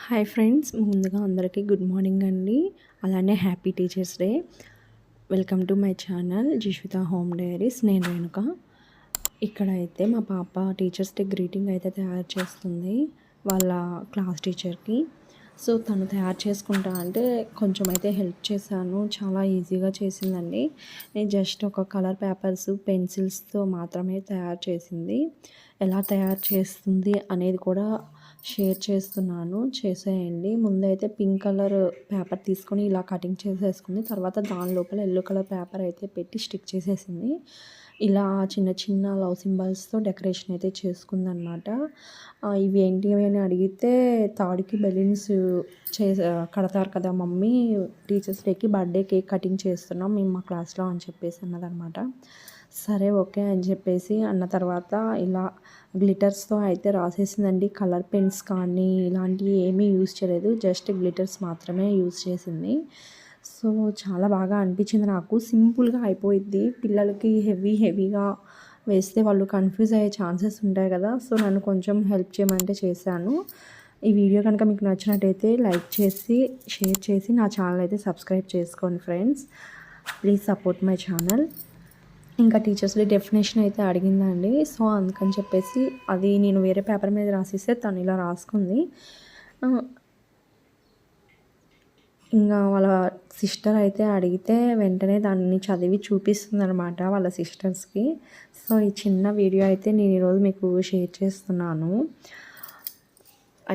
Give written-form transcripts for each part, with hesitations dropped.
Hi friends, ముందుగా అందరికీ good morning అండి. అలానే happy teachers day. Welcome to my channel Jishvitha home diaries. నేను రేణుక. ఇక్కడైతే మా పాప టీచర్స్ డే గ్రీటింగ్ అయితే తయారు చేస్తుంది వాళ్ళ క్లాస్ టీచర్కి. సో తను తయారు చేసుకుంటా అంటే కొంచెం అయితే హెల్ప్ చేశాను. చాలా ఈజీగా చేసిందండి. నేను జస్ట్ ఒక కలర్ పేపర్స్ పెన్సిల్స్తో మాత్రమే తయారు చేసింది. ఎలా తయారు చేస్తుంది అనేది కూడా షేర్ చేస్తున్నాను, చేసేయండి. ముందైతే పింక్ కలర్ పేపర్ తీసుకొని ఇలా కటింగ్ చేసేసుకుంది. తర్వాత దాని లోపల ఎల్లో కలర్ పేపర్ అయితే పెట్టి స్టిక్ చేసేసింది. ఇలా చిన్న చిన్న లవ్ సింబల్స్తో డెకరేషన్ అయితే చేసుకుందనమాట. ఇవి ఏంటి అని అడిగితే తాడుకి బెలూన్స్ కడతారు కదా మమ్మీ, టీచర్స్ డేకి బర్త్డే కేక్ కటింగ్ చేస్తున్నాం మేము మా క్లాస్లో అని చెప్పేసి అన్నదనమాట. సరే ఓకే అని చెప్పేసి అన్న తర్వాత ఇలా గ్లిటర్స్తో అయితే రాసేసిందండి. కలర్ పెన్స్ కానీ ఇలాంటివి ఏమీ యూజ్ చేయలేదు, జస్ట్ గ్లిటర్స్ మాత్రమే యూజ్ చేసింది. సో చాలా బాగా అనిపించింది నాకు. సింపుల్గా అయిపోయిద్ది. పిల్లలకి హెవీగా వేస్తే వాళ్ళు కన్ఫ్యూజ్ అయ్యే ఛాన్సెస్ ఉంటాయి కదా. సో నన్ను కొంచెం హెల్ప్ చేయమంటే చేశాను. ఈ వీడియో కనుక మీకు నచ్చినట్టయితే లైక్ చేసి షేర్ చేసి నా ఛానల్ అయితే సబ్స్క్రైబ్ చేసుకోండి friends. Please support my channel. ఇంకా టీచర్స్ డే డెఫినేషన్ అయితే అడిగిందండి. సో అందుకని చెప్పేసి అది నేను వేరే పేపర్ మీద రాసిస్తే తను ఇలా రాసుకుంది. ఇంకా వాళ్ళ సిస్టర్ అయితే అడిగితే వెంటనే దాన్ని చదివి చూపిస్తుంది అనమాట వాళ్ళ సిస్టర్స్కి. సో ఈ చిన్న వీడియో అయితే నేను ఈరోజు మీకు షేర్ చేస్తున్నాను.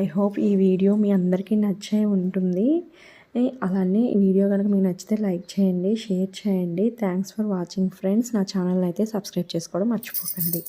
ఐ హోప్ ఈ వీడియో మీ అందరికీ నచ్చే ఉంటుంది. అలానే ఈ వీడియో కనుక మీకు నచ్చితే లైక్ చేయండి, షేర్ చేయండి. Thanks for watching friends. నా ఛానల్ అయితే సబ్స్క్రైబ్ చేసుకోవడం మర్చిపోకండి.